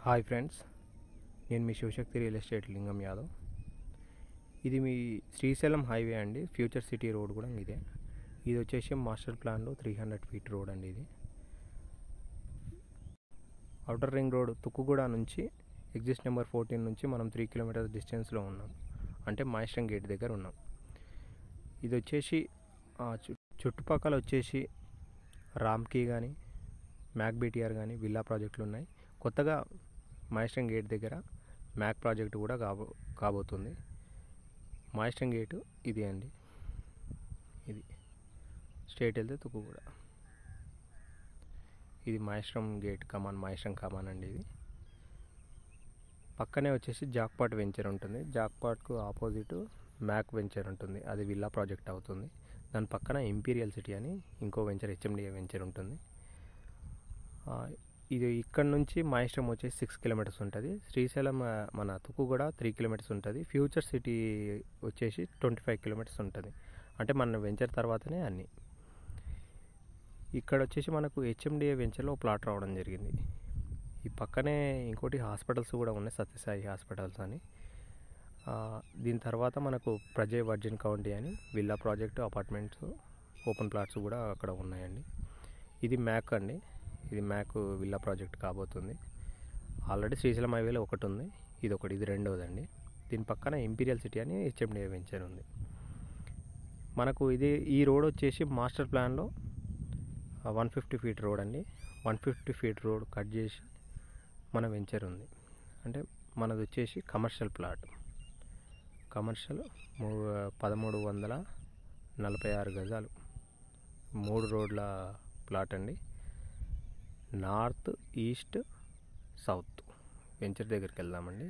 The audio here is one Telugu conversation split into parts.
హాయ్ ఫ్రెండ్స్, నేను మీ శివశక్తి రియల్ ఎస్టేట్ లింగం యాదవ్. ఇది మీ శ్రీశైలం హైవే అండి. ఫ్యూచర్ సిటీ రోడ్ కూడా ఇదే. ఇది వచ్చేసి మాస్టర్ ప్లాన్లో 300 ఫీట్ రోడ్ అండి. ఇది అవుటర్ రింగ్ రోడ్ తుక్కుగూడ నుంచి ఎగ్జిస్ట్ నెంబర్ 14 నుంచి మనం 3 కిలోమీటర్స్ డిస్టెన్స్లో ఉన్నాం. అంటే మాయిస్ట్రం గేట్ దగ్గర ఉన్నాం. ఇది వచ్చేసి చుట్టుపక్కల వచ్చేసి రామ్కీ కానీ, మ్యాక్ బీటీఆర్ కానీ విల్లా ప్రాజెక్టులు ఉన్నాయి. కొత్తగా మాయిస్ట్రం గేట్ దగ్గర మ్యాక్ ప్రాజెక్టు కూడా కాబోతుంది. మాయిస్ట్రం గేటు ఇది అండి. ఇది స్ట్రేట్ వెళ్తే తుక్కుగూడ. ఇది మాయిస్ట్రం గేట్ కమాన్, మాయిస్ట్రం కమాన్ అండి. ఇది పక్కనే వచ్చేసి జాక్పాట్ వెంచర్ ఉంటుంది. జాక్పాట్కు ఆపోజిట్ మ్యాక్ వెంచర్ ఉంటుంది. అది విల్లా ప్రాజెక్ట్ అవుతుంది. దాని పక్కన ఇంపీరియల్ సిటీ అని ఇంకో వెంచర్, హెచ్ఎండిఏ వెంచర్ ఉంటుంది. ఇది ఇక్కడ నుంచి మాయిస్ట్రం వచ్చేసి 6 కిలోమీటర్స్ ఉంటుంది. శ్రీశైలం మన తుక్కుగూడ 3 కిలోమీటర్స్ ఉంటుంది. ఫ్యూచర్ సిటీ వచ్చేసి 25 కిలోమీటర్స్ ఉంటుంది. అంటే మన వెంచర్ తర్వాతనే అన్నీ. ఇక్కడ వచ్చేసి మనకు హెచ్ఎండిఏ వెంచర్లో ప్లాట్ రావడం జరిగింది. ఈ పక్కనే ఇంకోటి హాస్పిటల్స్ కూడా ఉన్నాయి, సత్యసాయి హాస్పిటల్స్ అని. దీని తర్వాత మనకు ప్రజయ్ వర్జిన్ కౌంటీ అని villa project, apartments, open plots కూడా అక్కడ ఉన్నాయండి. ఇది మ్యాక్ అండి. ఇది మ్యాక్ విల్లా ప్రాజెక్ట్ కాబోతుంది. ఆల్రెడీ శ్రీశైలం హైవేలో ఒకటి ఉంది, ఇది రెండోదండి. దీని పక్కన ఇంపీరియల్ సిటీ అని హెచ్ఎండిఏ వెంచర్ ఉంది. మనకు ఈ రోడ్ వచ్చేసి మాస్టర్ ప్లాన్లో 150 ఫీట్ రోడ్ అండి. 150 ఫీట్ రోడ్ కట్ చేసి మన వెంచర్ ఉంది. అంటే మనది వచ్చేసి కమర్షియల్ ప్లాట్. కమర్షియల్ 1346 గజాలు, 3 రోడ్ల ప్లాట్ అండి. నార్త్, ఈస్ట్, సౌత్ వెంచర్ దగ్గరికి వెళ్దామండి.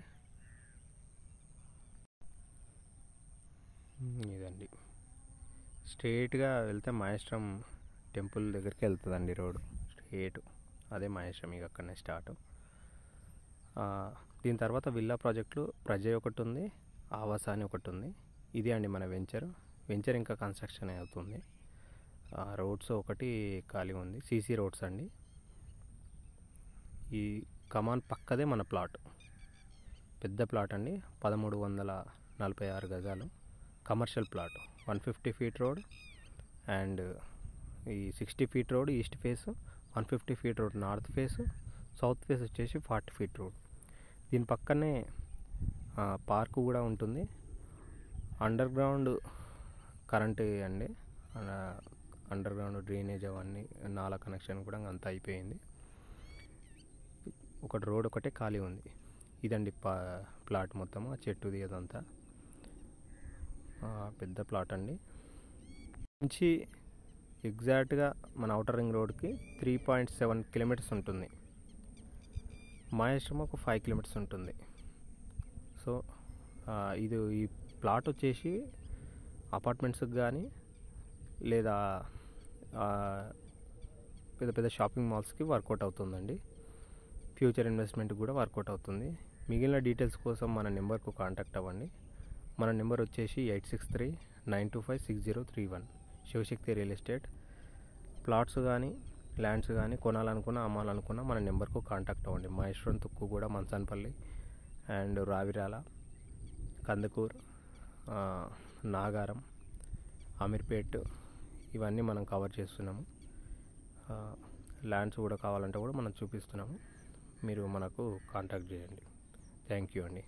ఇదండి, స్ట్రేట్గా వెళ్తే మాయిస్ట్రం టెంపుల్ దగ్గరికి వెళ్తుందండి రోడ్ స్ట్రేట్. అదే మాయిస్ట్రం, ఇక అక్కడనే స్టార్ట్. దీని తర్వాత విల్లా ప్రాజెక్టులు ప్రజయ్ ఒకటి ఉంది, ఆవాస అని ఒకటి ఉంది. ఇది అండి మన వెంచర్ ఇంకా కన్స్ట్రక్షన్ అవుతుంది. రోడ్స్ ఒకటి ఖాళీ ఉంది, సీసీ రోడ్స్ అండి. ఈ కమాన్ పక్కదే మన ప్లాట్, పెద్ద ప్లాట్ అండి. 1346 గజాలు commercial plot. 150 feet road and ఈ 60 feet road east face, 150 feet road north face, south face వచ్చేసి 40 ఫీట్ రోడ్. దీని పక్కనే పార్కు కూడా ఉంటుంది. అండర్ గ్రౌండ్ కరెంటు అండి, అండర్ గ్రౌండ్ డ్రైనేజ్ అవన్నీ, నాలా కనెక్షన్ కూడా అంతా అయిపోయింది. ఒకటి రోడ్ ఒకటే ఖాళీ ఉంది. ఇదండి ప్లాట్ మొత్తము, ఆ చెట్టుది అదంతా పెద్ద ప్లాట్ అండి. నుంచి ఎగ్జాక్ట్గా మన అవుటర్ రింగ్ రోడ్కి 3.7 కిలోమీటర్స్ ఉంటుంది. మాయిస్ట్రం ఒక 5 కిలోమీటర్స్ ఉంటుంది. సో ఈ ప్లాట్ వచ్చేసి అపార్ట్మెంట్స్కి కానీ లేదా పెద్ద పెద్ద షాపింగ్ మాల్స్కి వర్కౌట్ అవుతుందండి. ఫ్యూచర్ ఇన్వెస్ట్మెంట్ కూడా వర్కౌట్ అవుతుంది. మిగిలిన డీటెయిల్స్ కోసం మన నెంబర్కు కాంటాక్ట్ అవ్వండి. మన నెంబర్ వచ్చేసి 8639256031. Shivashakti real estate. ప్లాట్స్ కానీ ల్యాండ్స్ కానీ కొనాలనుకున్నా, అమ్మాలనుకున్నా మన నెంబర్కు కాంటాక్ట్ అవ్వండి. మాయిస్ట్రం, తుక్కుగూడ, మంచాన్పల్లి అండ్ రావిరాల, కందుకూర్, నాగారం, అమీర్పేట్ ఇవన్నీ మనం కవర్ చేస్తున్నాము. ల్యాండ్స్ కూడా కావాలంటే కూడా మనం చూపిస్తున్నాము. మీరు మనకు కాంటాక్ట్ చేయండి. థ్యాంక్ యూ అండి.